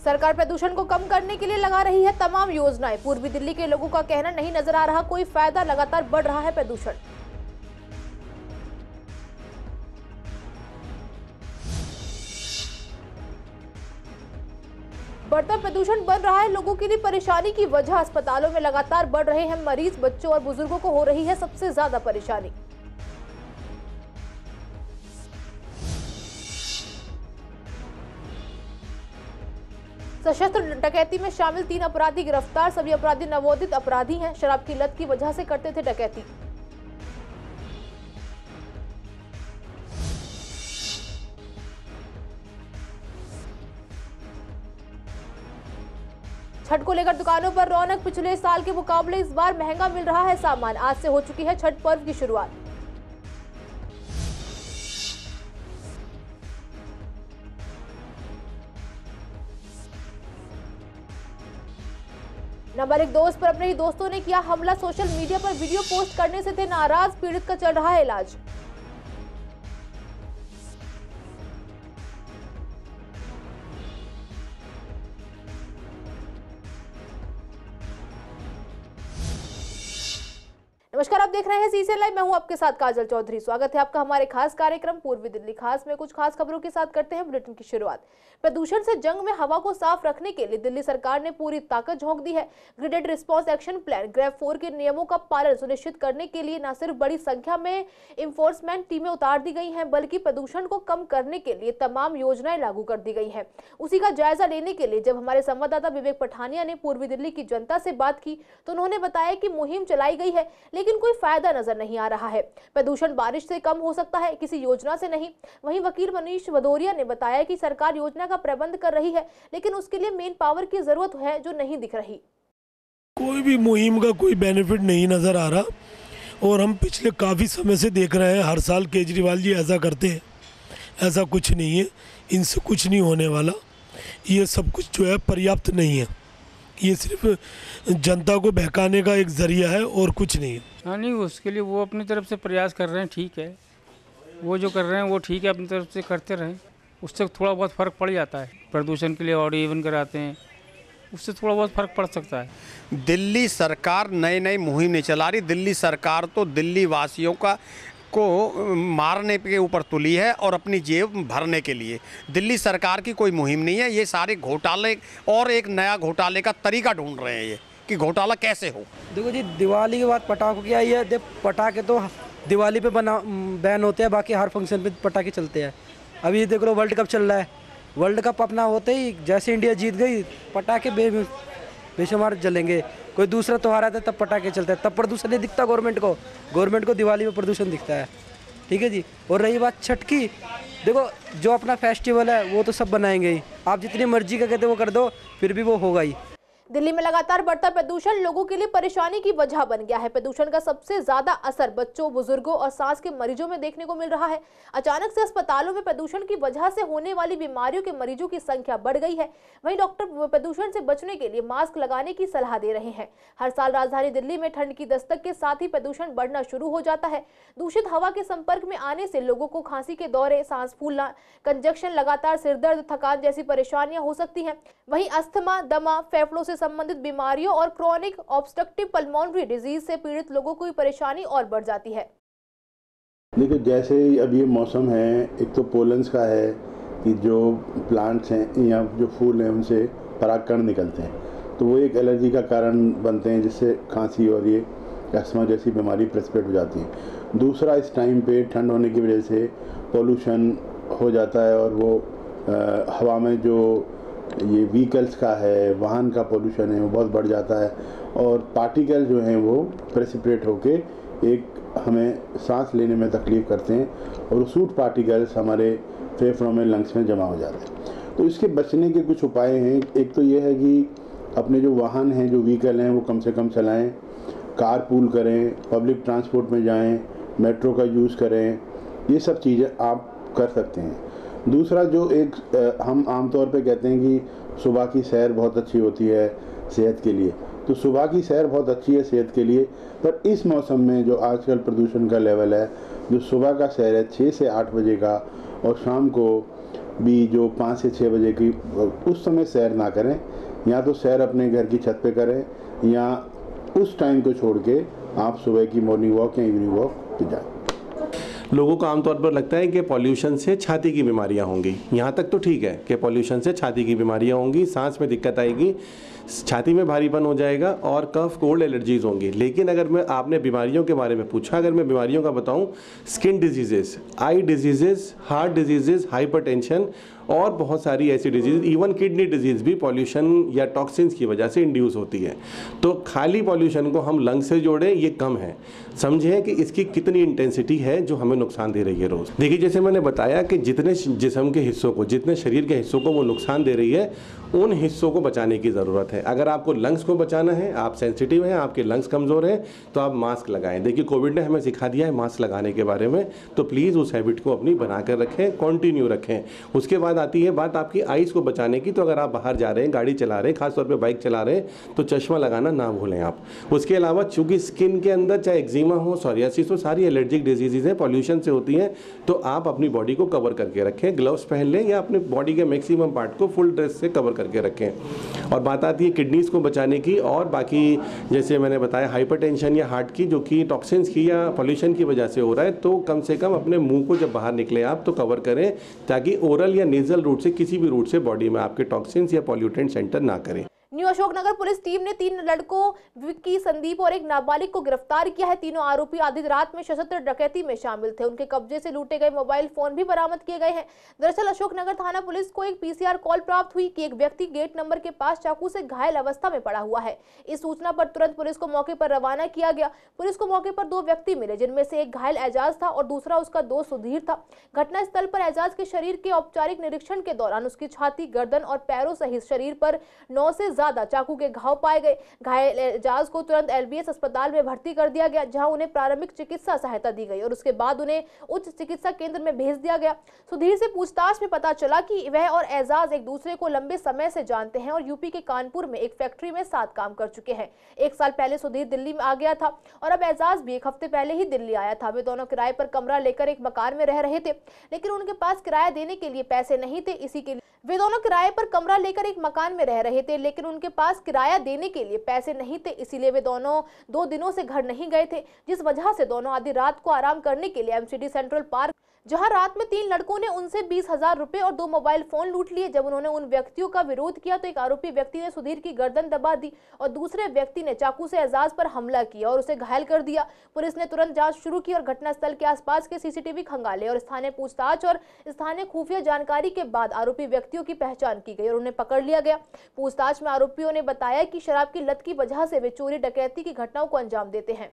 सरकार प्रदूषण को कम करने के लिए लगा रही है तमाम योजनाएं। पूर्वी दिल्ली के लोगों का कहना नहीं नजर आ रहा कोई फायदा, लगातार बढ़ रहा है प्रदूषण। बढ़ता प्रदूषण बन रहा है लोगों के लिए परेशानी की वजह। अस्पतालों में लगातार बढ़ रहे हैं मरीज, बच्चों और बुजुर्गों को हो रही है सबसे ज्यादा परेशानी। सशस्त्र डकैती में शामिल 3 अपराधी गिरफ्तार। सभी अपराधी नवोदित अपराधी हैं। शराब की लत की वजह से करते थे डकैती। छठ को लेकर दुकानों पर रौनक। पिछले साल के मुकाबले इस बार महंगा मिल रहा है सामान। आज से हो चुकी है छठ पर्व की शुरुआत। नंबर 1 दोस्त पर अपने ही दोस्तों ने किया हमला। सोशल मीडिया पर वीडियो पोस्ट करने से थे नाराज। पीड़ित का चल रहा है इलाज। नमस्कार, आप देख रहे हैं सीसीएन लाइव। मैं हूं आपके साथ काजल चौधरी। स्वागत है आपका हमारे खास कार्यक्रम पूर्वी दिल्ली खास में। कुछ खास खबरों के साथ करते हैं बुलेटिन की शुरुआत। प्रदूषण से जंग में हवा को साफ रखने के लिए दिल्ली सरकार ने पूरी ताकत झोंक दी है। Graded response action plan grade 4 के नियमों का पालन सुनिश्चित करने के लिए न सिर्फ बड़ी संख्या में इंफोर्समेंट टीमें उतार दी गई हैं, बल्कि प्रदूषण को कम करने के लिए तमाम योजनाएं लागू कर दी गई हैं। उसी का जायजा लेने के लिए जब हमारे संवाददाता विवेक पठानिया ने पूर्वी दिल्ली की जनता से बात की तो उन्होंने बताया कि मुहिम चलाई गई है, लेकिन कोई फायदा नजर नहीं आ रहा है। प्रदूषण बारिश से कम हो सकता है, किसी योजना से नहीं। वहीं वकील मनीष भदौरिया ने बताया कि सरकार योजना का प्रबंध कर रही है, लेकिन उसके लिए मेन पावर की जरूरत है जो नहीं दिख रही। कोई भी मुहिम का कोई बेनिफिट नहीं नजर आ रहा और हम पिछले काफ़ी समय से देख रहे हैं हर साल केजरीवाल जी ऐसा करते हैं। ऐसा कुछ नहीं है, इनसे कुछ नहीं होने वाला। ये सब कुछ जो है पर्याप्त नहीं है। ये सिर्फ जनता को बहकाने का एक जरिया है और कुछ नहीं है। हाँ, नहीं, उसके लिए वो अपनी तरफ से प्रयास कर रहे हैं, ठीक है। वो जो कर रहे हैं वो ठीक है, अपनी तरफ से करते रहें। उससे थोड़ा बहुत फ़र्क पड़ जाता है। प्रदूषण के लिए ऑड इवन कराते हैं, उससे थोड़ा बहुत फ़र्क पड़ सकता है। दिल्ली सरकार नई नई मुहिम नहीं चला रही। दिल्ली सरकार तो दिल्ली वासियों को मारने के ऊपर तुली है और अपनी जेब भरने के लिए। दिल्ली सरकार की कोई मुहिम नहीं है। ये सारे घोटाले और एक नया घोटाले का तरीका ढूंढ रहे हैं ये कि घोटाला कैसे हो। देखो जी, दिवाली के बाद पटाखों की आई है। पटाखे तो दिवाली पे बैन होते हैं, बाकी हर फंक्शन पे पटाखे चलते हैं। अभी देख लो वर्ल्ड कप चल रहा है। वर्ल्ड कप अपना होते ही जैसे इंडिया जीत गई पटाखे बेशुमार जलेंगे। कोई दूसरा त्यौहार आता है तब पटाखे चलते हैं, तब प्रदूषण नहीं दिखता गवर्नमेंट को दिवाली में प्रदूषण दिखता है। ठीक है जी। और रही बात छठ की, देखो जो अपना फेस्टिवल है वो तो सब बनाएंगे ही। आप जितनी मर्जी का कहते वो कर दो, फिर भी वो होगा ही। दिल्ली में लगातार बढ़ता प्रदूषण लोगों के लिए परेशानी की वजह बन गया है। प्रदूषण का सबसे ज्यादा असर बच्चों, बुजुर्गों और सांस के मरीजों में देखने को मिल रहा है। अचानक से अस्पतालों में प्रदूषण की वजह से होने वाली बीमारियों के मरीजों की संख्या बढ़ गई है। वहीं डॉक्टर प्रदूषण से बचने के लिए मास्क लगाने की सलाह दे रहे हैं। हर साल राजधानी दिल्ली में ठंड की दस्तक के साथ ही प्रदूषण बढ़ना शुरू हो जाता है। दूषित हवा के संपर्क में आने से लोगों को खांसी के दौरे, सांस फूलना, कंजक्शन, लगातार सिरदर्द, थकान जैसी परेशानियां हो सकती हैं। वहीं अस्थमा, दमा, फेफड़ों से संबंधित बीमारियों और क्रोनिक ऑब्स्ट्रक्टिव पल्मोनरी डिजीज से पीड़ित लोगों को परेशानी और बढ़ जाती है। देखिए, जैसे अब ये मौसम है, एक तो पोलन्स का है कि जो प्लांट्स हैं या जो फूल हैं उनसे परागकण निकलते हैं, तो वो एक एलर्जी का कारण बनते हैं, जिससे खांसी और ये अस्थमा जैसी बीमारी प्रेसिपिटेट हो जाती है। दूसरा, इस टाइम पे ठंड होने की वजह से पोल्यूशन हो जाता है और वो हवा में जो ये व्हीकल्स का है, वाहन का पोल्यूशन है, वो बहुत बढ़ जाता है और पार्टिकल जो हैं वो प्रेसिपिटेट होके एक हमें सांस लेने में तकलीफ़ करते हैं और सूट पार्टिकल्स हमारे फेफड़ों में, लंग्स में जमा हो जाते हैं। तो इसके बचने के कुछ उपाय हैं। एक तो ये है कि अपने जो वाहन हैं, जो व्हीकल हैं, वो कम से कम चलाएं, कार पूल करें, पब्लिक ट्रांसपोर्ट में जाएं, मेट्रो का यूज़ करें। ये सब चीज़ें आप कर सकते हैं। दूसरा, जो एक हम आमतौर पे कहते हैं कि सुबह की सैर बहुत अच्छी होती है सेहत के लिए, तो सुबह की सैर बहुत अच्छी है सेहत के लिए, पर इस मौसम में जो आजकल प्रदूषण का लेवल है, जो सुबह का सैर है 6 से 8 बजे का और शाम को भी जो 5 से 6 बजे की उस समय सैर ना करें, या तो सैर अपने घर की छत पे करें या उस टाइम को छोड़ के आप सुबह की मॉर्निंग वॉक या इवनिंग वॉक पे जाएं। लोगों को आमतौर पर लगता है कि पॉल्यूशन से छाती की बीमारियां होंगी। यहाँ तक तो ठीक है कि पॉल्यूशन से छाती की बीमारियां होंगी, सांस में दिक्कत आएगी, छाती में भारीपन हो जाएगा और कफ कोल्ड एलर्जीज होंगी। लेकिन अगर मैं आपने बीमारियों के बारे में पूछा, अगर मैं बीमारियों का बताऊं, स्किन डिजीजेस, आई डिजीजेस, हार्ट डिजीजेस, हाइपरटेंशन और बहुत सारी ऐसी डिजीज, इवन किडनी डिजीज भी पॉल्यूशन या टॉक्सिन्स की वजह से इंड्यूस होती है। तो खाली पॉल्यूशन को हम लंग से जोड़ें ये कम है, समझें कि इसकी कितनी इंटेंसिटी है जो हमें नुकसान दे रही है रोज़। देखिए, जैसे मैंने बताया कि जितने जिस्म के हिस्सों को, जितने शरीर के हिस्सों को वो नुकसान दे रही है, उन हिस्सों को बचाने की ज़रूरत है। अगर आपको लंग्स को बचाना है, आप सेंसिटिव हैं, आपके लंग्स कमज़ोर हैं, तो आप मास्क लगाएं। देखिए, कोविड ने हमें सिखा दिया है मास्क लगाने के बारे में, तो प्लीज़ उस हैबिट को अपनी बना कर रखें, कंटिन्यू रखें। उसके बाद आती है बात आपकी आइज़ को बचाने की। तो अगर आप बाहर जा रहे हैं, गाड़ी चला रहे हैं, खासतौर पर बाइक चला रहे हैं, तो चश्मा लगाना ना भूलें आप। उसके अलावा चूँकि स्किन के अंदर चाहे एक्जिमा हो, सोरियासिस हो, सारी एलर्जिक डिजीज़ हैं, पॉल्यूशन से होती हैं, तो आप अपनी बॉडी को कवर करके रखें, ग्लव्स पहन लें या अपने बॉडी के मैक्सिमम पार्ट को फुल ड्रेस से कवर करके रखें। और बात आती है किडनीज़ को बचाने की, और बाकी जैसे मैंने बताया हाइपरटेंशन या हार्ट की, जो कि टॉक्सिन्स की या पॉल्यूशन की वजह से हो रहा है, तो कम से कम अपने मुंह को जब बाहर निकले आप तो कवर करें, ताकि ओरल या नेजल रूट से, किसी भी रूट से बॉडी में आपके टॉक्सिन्स या पॉल्यूटेंट सेंटर ना करें। न्यू अशोकनगर पुलिस टीम ने 3 लड़कों विक्की, संदीप और एक नाबालिग को गिरफ्तार किया है। तीनों आरोपी आधी रात में सशस्त्र डकैती में शामिल थे। उनके कब्जे से लूटे गए मोबाइल फोन भी बरामद किए गए हैं। दरअसल अशोकनगर थाना पुलिस को एक पीसीआर कॉल प्राप्त हुई कि एक व्यक्ति गेट नंबर के पास चाकू से घायल अवस्था में पड़ा हुआ है। इस सूचना पर तुरंत पुलिस को मौके पर रवाना किया गया। पुलिस को मौके पर 2 व्यक्ति मिले, जिनमें से एक घायल एजाज था और दूसरा उसका दोस्त सुधीर था। घटनास्थल पर एजाज के शरीर के औपचारिक निरीक्षण के दौरान उसकी छाती, गर्दन और पैरों सहित शरीर पर 9 से ज्यादा चाकू के घाव पाए गए। घायल एजाज को तुरंत एलबीएस अस्पताल में भर्ती कर दिया गया, जहां उन्हें प्रारंभिक चिकित्सा सहायता दी गई और उसके बाद उन्हें उच्च चिकित्सा केंद्र में भेज दिया गया। सुधीर से पूछताछ में पता चला कि वह और एजाज एक दूसरे को लंबे समय से जानते हैं और यूपी के कानपुर में एक फैक्ट्री में साथ काम कर चुके हैं। 1 साल पहले सुधीर दिल्ली में आ गया था और अब एजाज भी 1 हफ्ते पहले ही दिल्ली आया था। वे दोनों किराए पर कमरा लेकर एक मकान में रह रहे थे, लेकिन उनके पास किराया देने के लिए पैसे नहीं थे। इसी के लिए वे दोनों किराए पर कमरा लेकर एक मकान में रह रहे थे, लेकिन उनके पास किराया देने के लिए पैसे नहीं थे। इसीलिए वे दोनों 2 दिनों से घर नहीं गए थे, जिस वजह से दोनों आधी रात को आराम करने के लिए एमसीडी सेंट्रल पार्क, जहां रात में 3 लड़कों ने उनसे 20,000 रुपए और 2 मोबाइल फोन लूट लिए। जब उन्होंने उन व्यक्तियों का विरोध किया तो एक आरोपी व्यक्ति ने सुधीर की गर्दन दबा दी और दूसरे व्यक्ति ने चाकू से एजाज पर हमला किया और उसे घायल कर दिया। पुलिस ने तुरंत जांच शुरू की और घटनास्थल के आसपास के सीसीटीवी खंगाले और स्थानीय पूछताछ और स्थानीय खुफिया जानकारी के बाद आरोपी व्यक्तियों की पहचान की गई और उन्हें पकड़ लिया गया। पूछताछ में आरोपियों ने बताया कि शराब की लत की वजह से वे चोरी डकैती की घटनाओं को अंजाम देते हैं।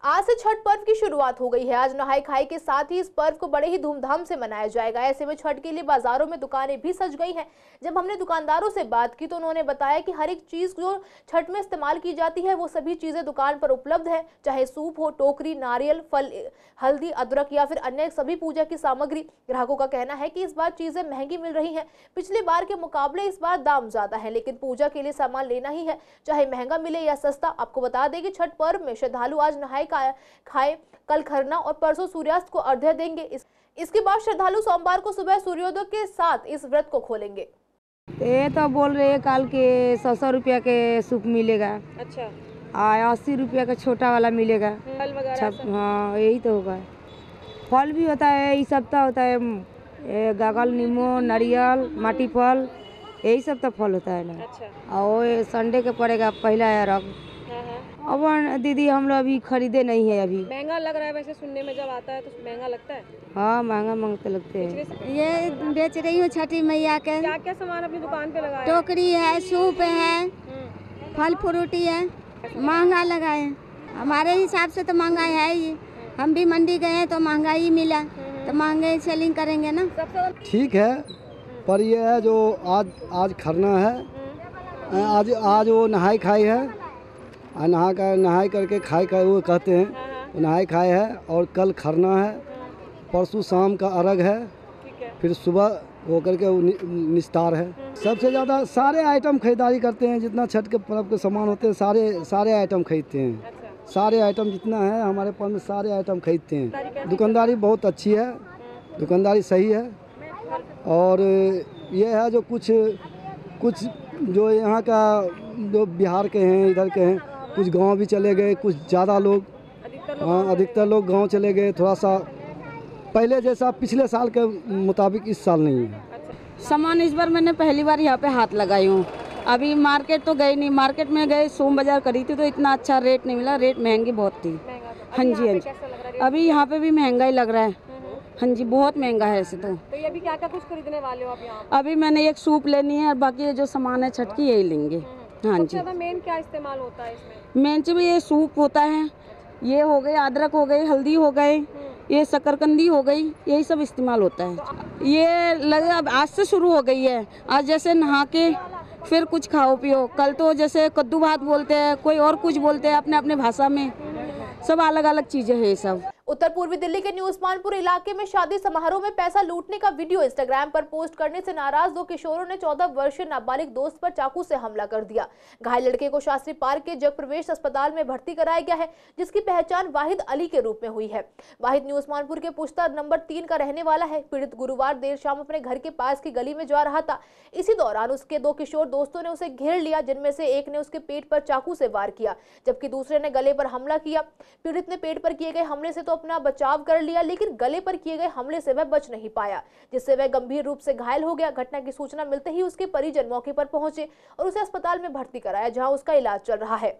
आज से छठ पर्व की शुरुआत हो गई है। आज नहाई खाई के साथ ही इस पर्व को बड़े ही धूमधाम से मनाया जाएगा। ऐसे में छठ के लिए बाजारों में दुकानें भी सज गई हैं। जब हमने दुकानदारों से बात की तो उन्होंने बताया कि हर एक चीज जो छठ में इस्तेमाल की जाती है वो सभी चीजें दुकान पर उपलब्ध है, चाहे सूप हो, टोकरी, नारियल, फल, हल्दी, अदरक या फिर अन्य सभी पूजा की सामग्री। ग्राहकों का कहना है कि इस बार चीजें महंगी मिल रही हैं। पिछले बार के मुकाबले इस बार दाम ज्यादा है, लेकिन पूजा के लिए सामान लेना ही है, चाहे महंगा मिले या सस्ता। आपको बता दें कि छठ पर्व में श्रद्धालु आज नहाए खाए, कल खरना और परसों सूर्यास्त को अर्घ्य देंगे। इसके बाद श्रद्धालु सोमवार को सुबह सूर्योदय के साथ इस व्रत को खोलेंगे। ये तो बोल रहे हैं कल के 100 रुपया के सूप मिलेगा। अच्छा। 80 रुपया का छोटा वाला मिलेगा। फल वगैरह हाँ, यही तो होगा। फल भी होता है, ये सब तो होता है, गागल, नींबू, नारियल, माटी फल, यही सब तो फल होता है ना। अच्छा। और संडे के पड़ेगा पहला अरग। अब दीदी हम लोग अभी खरीदे नहीं है। अभी महंगा लग रहा है वैसे, सुनने में जब आता है तो महंगा लगता है। हाँ, महंगा मांगते लगते हैं। ये बेच रही हूँ छठी मैया के। क्या क्या सामान अपनी दुकान पे लगाया? टोकरी है, सूप है, फल फ्रूटी है। महंगा लगा है, हमारे हिसाब से तो महंगाई है ही। हम भी मंडी गए तो महंगाई मिला, तो महंगाई सेलिंग करेंगे ना। ठीक है, पर ये है जो आज खरना है, आज वो नहाई खाई है, नहाई करके खाई का वो कहते हैं, नहाई खाई है। और कल खरना है, परसों शाम का अर्घ है, फिर सुबह होकर के निस्तार है। सबसे ज़्यादा सारे आइटम खरीदारी करते हैं, जितना छठ के पर्व के सामान होते हैं सारे आइटम खरीदते हैं। सारे आइटम जितना है हमारे पर्व में सारे आइटम खरीदते हैं। दुकानदारी बहुत अच्छी है, दुकानदारी सही है। और ये है जो कुछ जो यहाँ का जो बिहार के हैं, इधर के हैं, कुछ गांव भी चले गए, कुछ ज़्यादा लोग, अधिकतर लोग गांव चले गए। थोड़ा सा पहले जैसा पिछले साल के मुताबिक इस साल नहीं है। सामान इस बार मैंने पहली बार यहाँ पे हाथ लगाई हूँ। अभी मार्केट तो गई नहीं, मार्केट में गए सोम बाजार करी थी तो इतना अच्छा रेट नहीं मिला, रेट महंगी बहुत थी। हाँ जी, हाँ जी, अभी यहाँ पे भी महंगा ही लग रहा है। हाँ जी, बहुत महंगा है ऐसे तो। ये अभी क्या क्या कुछ खरीदने वाले हो आप यहाँ? अभी मैंने एक सूप लेनी है और बाकी जो सामान है छठ की यही लेंगे। हाँ जी। मेन क्या इस्तेमाल होता है इसमें? मेन चीज ये सूप होता है, ये हो गए अदरक हो गए, हल्दी हो गए, ये शकरकंदी हो गई, यही सब इस्तेमाल होता है। ये लगे अब आज से शुरू हो गई है। आज जैसे नहा के फिर कुछ खाओ पियो, कल तो जैसे कद्दू भात बोलते हैं, कोई और कुछ बोलते हैं अपने अपने भाषा में, सब अलग अलग चीजें हैं ये सब। उत्तर पूर्वी दिल्ली के न्यू उस्मानपुर इलाके में शादी समारोह में पैसा लूटने का वीडियो इंस्टाग्राम पर पोस्ट करने से नाराज दो किशोरों ने 14 वर्षीय नाबालिग दोस्त पर चाकू से हमला कर दिया। घायल लड़के को शास्त्री पार्क के जग प्रवेश अस्पताल में भर्ती कराया गया है, जिसकी पहचान वाहिद अली के रूप में हुई है। वाहिद न्यू उस्मानपुर के पुश्ता नंबर 3 का रहने वाला है। पीड़ित गुरुवार देर शाम अपने घर के पास की गली में जा रहा था। इसी दौरान उसके 2 किशोर दोस्तों ने उसे घेर लिया, जिनमें से एक ने उसके पेट पर चाकू से वार किया, जबकि दूसरे ने गले पर हमला किया। पीड़ित ने पेट पर किए गए हमले से तो अपना बचाव कर लिया, लेकिन गले पर किए गए हमले से वह बच नहीं पाया, जिससे वह गंभीर रूप से घायल हो गया। घटना की सूचना मिलते ही उसके परिजन मौके पर पहुंचे और उसे अस्पताल में भर्ती कराया, जहां उसका इलाज चल रहा है।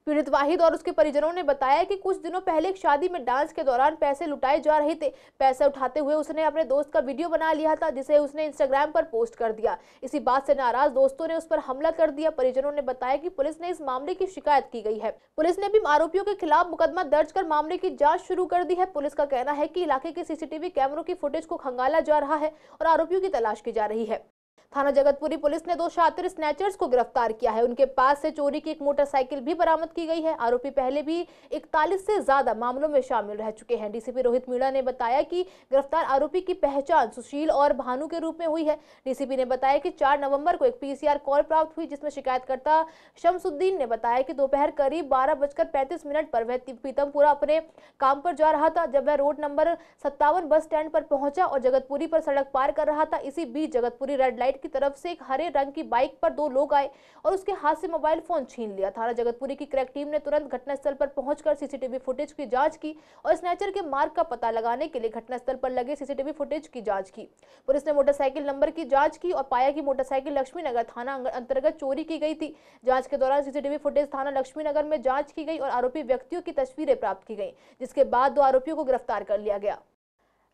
पीड़ित वाहिद और उसके परिजनों ने बताया कि कुछ दिनों पहले एक शादी में डांस के दौरान पैसे लुटाए जा रहे थे। पैसे उठाते हुए उसने अपने दोस्त का वीडियो बना लिया था, जिसे उसने इंस्टाग्राम पर पोस्ट कर दिया। इसी बात से नाराज दोस्तों ने उस पर हमला कर दिया। परिजनों ने बताया कि पुलिस ने इस मामले की शिकायत की गई है। पुलिस ने भी आरोपियों के खिलाफ मुकदमा दर्ज कर मामले की जाँच शुरू कर दी है। पुलिस का कहना है कि इलाके के सीसीटीवी कैमरों की फुटेज को खंगाला जा रहा है और आरोपियों की तलाश की जा रही है। थाना जगतपुरी पुलिस ने 2 शातिर स्नैचर्स को गिरफ्तार किया है। उनके पास से चोरी की एक मोटरसाइकिल भी बरामद की गई है। आरोपी पहले भी 41 से ज्यादा मामलों में शामिल रह चुके हैं। डीसीपी रोहित मीणा ने बताया कि गिरफ्तार आरोपी की पहचान सुशील और भानु के रूप में हुई है। डीसीपी ने बताया कि 4 नवंबर को एक पीसीआर कॉल प्राप्त हुई, जिसमें शिकायतकर्ता शमसुद्दीन ने बताया कि दोपहर करीब 12:35 पर वह पीतमपुरा अपने काम पर जा रहा था। जब वह रोड नंबर 57 बस स्टैंड पर पहुंचा और जगतपुरी पर सड़क पार कर रहा था, इसी बीच जगतपुरी रेड लाइट की तरफ से एक हरे रंग की बाइक पर 2 लोग आए और उसके हाथ से मोबाइल फोन छीन लिया। थाना जगतपुरी की क्रैक टीम ने तुरंत घटनास्थल पर पहुंचकर सीसीटीवी फुटेज की जांच की और स्नैचर के मार्ग का पता लगाने के लिए घटनास्थल पर लगे सीसीटीवी फुटेज की जांच की। पुलिस ने मोटरसाइकिल नंबर की जांच की और पाया कि मोटरसाइकिल लक्ष्मीनगर थाना अंतर्गत चोरी की गई थी। जांच के दौरान सीसीटीवी फुटेज थाना लक्ष्मीनगर में जांच की गई और आरोपी व्यक्तियों की तस्वीरें प्राप्त की गई, जिसके बाद 2 आरोपियों को गिरफ्तार कर लिया गया।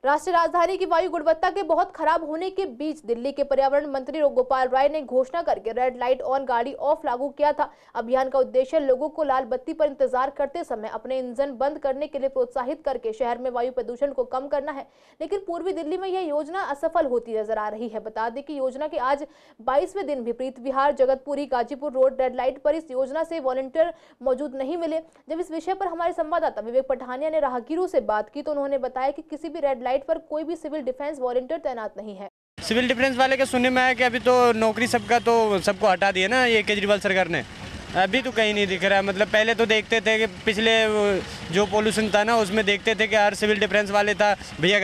राष्ट्रीय राजधानी की वायु गुणवत्ता के बहुत खराब होने के बीच दिल्ली के पर्यावरण मंत्री गोपाल राय ने घोषणा करके रेड लाइट ऑन गाड़ी ऑफ लागू किया था। अभियान का उद्देश्य लोगों को लाल बत्ती पर इंतजार करते समय अपने इंजन बंद करने के लिए प्रोत्साहित करके शहर में वायु प्रदूषण को कम करना है, लेकिन पूर्वी दिल्ली में यह योजना असफल होती नजर आ रही है। बता दें कि योजना के आज 22वें दिन भी प्रीत विहार, Jagatpuri, Ghazipur road red light पर इस योजना से वॉलंटियर मौजूद नहीं मिले। जब इस विषय पर हमारे संवाददाता विवेक पठानिया ने राहगीरों से बात की तो उन्होंने बताया कि किसी भी रेड लाइट पर कोई भी सिविल डिफेंस वॉलंटियर तैनात नहीं है। सिविल डिफेंस वाले के सुनने में आया कि अभी तो नौकरी सबको हटा दिया ना ये केजरीवाल सरकार ने। अभी तो कहीं नहीं दिख रहा है। मतलब पहले तो देखते थे कि पिछले जो पोल्यूशन था ना उसमें देखते थे कि हर सिविल डिफेंस वाले था, भैया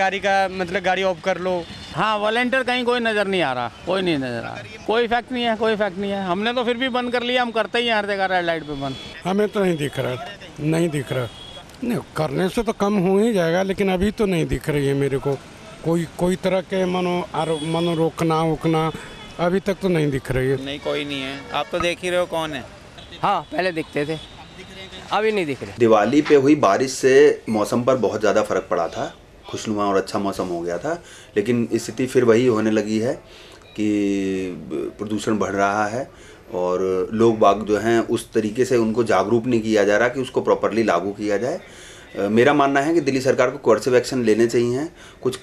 गाड़ी ऑफ कर लो। हाँ, वॉलंटियर कहीं कोई नज़र नहीं आ रहा, कोई नहीं नज़र आ रहा, कोई इफेक्ट नहीं है, कोई इफेक्ट नहीं है। हमने तो फिर भी बंद कर लिया, हम करते ही हर जगह रेड लाइट पे बंद। हमें तो नहीं दिख रहा, नहीं दिख रहा। नहीं, करने से तो कम हो ही जाएगा, लेकिन अभी तो नहीं दिख रही है मेरे को कोई तरह के मनो रोकना अभी तक तो नहीं दिख रही है। नहीं, कोई नहीं है। आप तो देख ही रहे हो कौन है। हाँ, पहले दिखते थे, अभी नहीं दिख रहे। दिवाली पे हुई बारिश से मौसम पर बहुत ज़्यादा फ़र्क पड़ा था, खुशनुमा और अच्छा मौसम हो गया था, लेकिन स्थिति फिर वही होने लगी है कि प्रदूषण बढ़ रहा है और लोग बाग जो हैं उस तरीके से उनको जागरूक नहीं किया जा रहा कि उसको प्रॉपरली लागू किया जाए। मेरा मानना है कि दिल्ली सरकार को कोर्सिव एक्शन लेने चाहिए, कुछ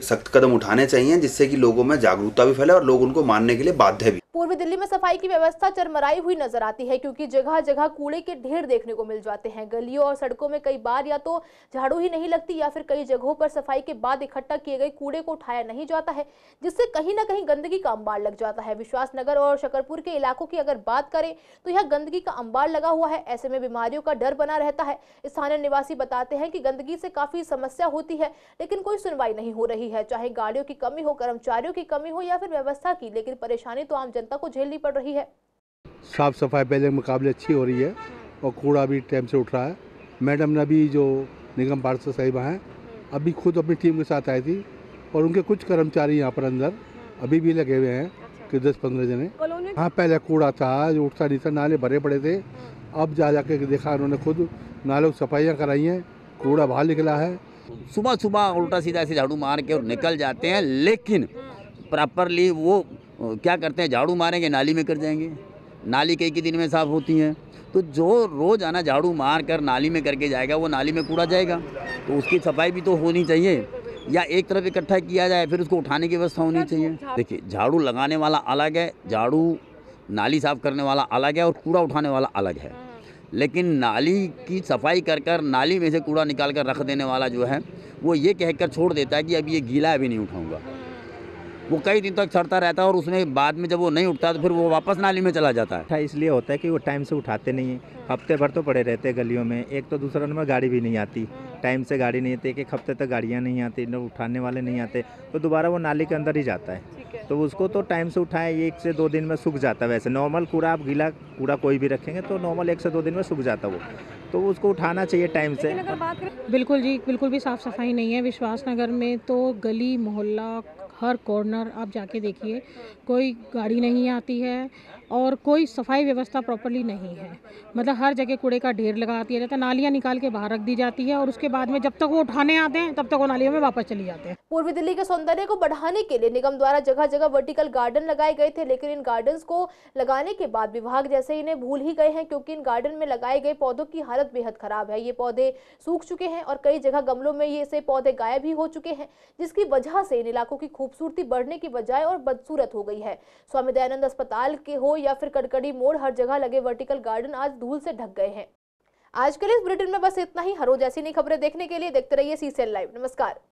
सख्त कदम उठाने चाहिए जिससे कि लोगों में जागरूकता भी फैले और लोग उनको मानने के लिए बाध्य भी। पूर्वी दिल्ली में सफाई की व्यवस्था चरमराई हुई नजर आती है, क्योंकि जगह जगह कूड़े के ढेर देखने को मिल जाते हैं। गलियों और सड़कों में कई बार या तो झाड़ू ही नहीं लगती या फिर कई जगहों पर सफाई के बाद इकट्ठा किए गए कूड़े को उठाया नहीं जाता है, जिससे कहीं ना कहीं गंदगी का अंबार लग जाता है। विश्वास नगर और शकरपुर के इलाकों की अगर बात करें तो यह गंदगी का अंबार लगा हुआ है। ऐसे में बीमारियों का डर बना रहता है। स्थानीय निवासी बताते हैं कि गंदगी से काफी समस्या होती है, लेकिन कोई सुनवाई नहीं हो रही है। चाहे गाड़ियों की कमी हो, कर्मचारियों की कमी हो या फिर व्यवस्था की, लेकिन परेशानी तो आम जनता को झेलनी पड़ रही है। साफ सफाई पहले के मुकाबले अच्छी हो रही है और कूड़ा भी टाइम से उठ रहा है। मैडम ने अभी जो निगम पार्षद साहिबा हैं अभी खुद अपनी टीम के साथ आई थी और उनके कुछ कर्मचारी यहाँ पर अंदर अभी भी लगे हुए हैं कि 10-15 जने। हाँ, पहले कूड़ा था जो उठता नहीं था, नाले भरे पड़े थे। अब जाके देखा उन्होंने खुद, नालों की सफाइयाँ कराई हैं, कूड़ा बाहर निकला है। सुबह सुबह उल्टा सीधा ऐसे झाड़ू मार के और निकल जाते हैं, लेकिन प्रॉपरली वो क्या करते हैं, झाड़ू मारेंगे नाली में कर जाएंगे। नाली कई दिन में साफ़ होती हैं, तो जो रोज़ आना झाड़ू मार कर नाली में करके जाएगा वो नाली में कूड़ा जाएगा, तो उसकी सफाई भी तो होनी चाहिए। या एक तरफ इकट्ठा किया जाए फिर उसको उठाने की व्यवस्था होनी चाहिए। देखिए, झाड़ू लगाने वाला अलग है, झाड़ू नाली साफ़ करने वाला अलग है और कूड़ा उठाने वाला अलग है। लेकिन नाली की सफाई कर कर नाली में से कूड़ा निकाल कर रख देने वाला जो है वो ये कहकर छोड़ देता है कि अब ये गीला है, अभी नहीं उठाऊंगा। वो कई दिन तक सड़ता रहता है और उसमें बाद में जब वो नहीं उठता तो फिर वो वापस नाली में चला जाता है। इसलिए होता है कि वो टाइम से उठाते नहीं हैं, हफ्ते भर तो पड़े रहते हैं गलियों में। एक तो दूसरा नंबर गाड़ी भी नहीं आती, टाइम से गाड़ी नहीं आती, एक हफ्ते तक गाड़ियाँ नहीं आती, न उठाने वाले नहीं आते, तो दोबारा वो नाली के अंदर ही जाता है। तो उसको तो टाइम से उठाएं, 1 से 2 दिन में सूख जाता है। वैसे नॉर्मल कूड़ा, आप गीला कूड़ा कोई भी रखेंगे तो नॉर्मल 1 से 2 दिन में सूख जाता है वो, तो उसको उठाना चाहिए टाइम से। बिल्कुल जी, बिल्कुल भी साफ़ सफाई नहीं है विश्वास नगर में। तो गली मोहल्ला हर कॉर्नर आप जाके देखिए, कोई गाड़ी नहीं आती है और कोई सफाई व्यवस्था प्रॉपर्ली नहीं है। मतलब हर जगह कूड़े का ढेर लगा दिया जाता है, नालियाँ निकाल के बाहर रख दी जाती है और उसके बाद में जब तक वो उठाने आते हैं तब तक वो नालियों में वापस चली जाते हैं। पूर्वी दिल्ली के सौंदर्य को बढ़ाने के लिए निगम द्वारा जगह जगह वर्टिकल गार्डन लगाए गए थे, लेकिन इन गार्डन्स को लगाने के बाद विभाग जैसे इन्हें भूल ही गए हैं, क्योंकि इन गार्डन में लगाए गए पौधों की हालत बेहद खराब है। ये पौधे सूख चुके हैं और कई जगह गमलों में ये से पौधे गायब भी हो चुके हैं, जिसकी वजह से इन इलाकों की खूबसूरती बढ़ने की बजाय और बदसूरत हो गई है। स्वामी दयानंद अस्पताल के हो या फिर कड़कड़ी मोड़, हर जगह लगे वर्टिकल गार्डन आज धूल से ढक गए हैं। आज के लिए इस बुलेटिन में बस इतना ही। हर रोज ऐसी नई खबरें देखने के लिए देखते रहिए CCL लाइव। नमस्कार।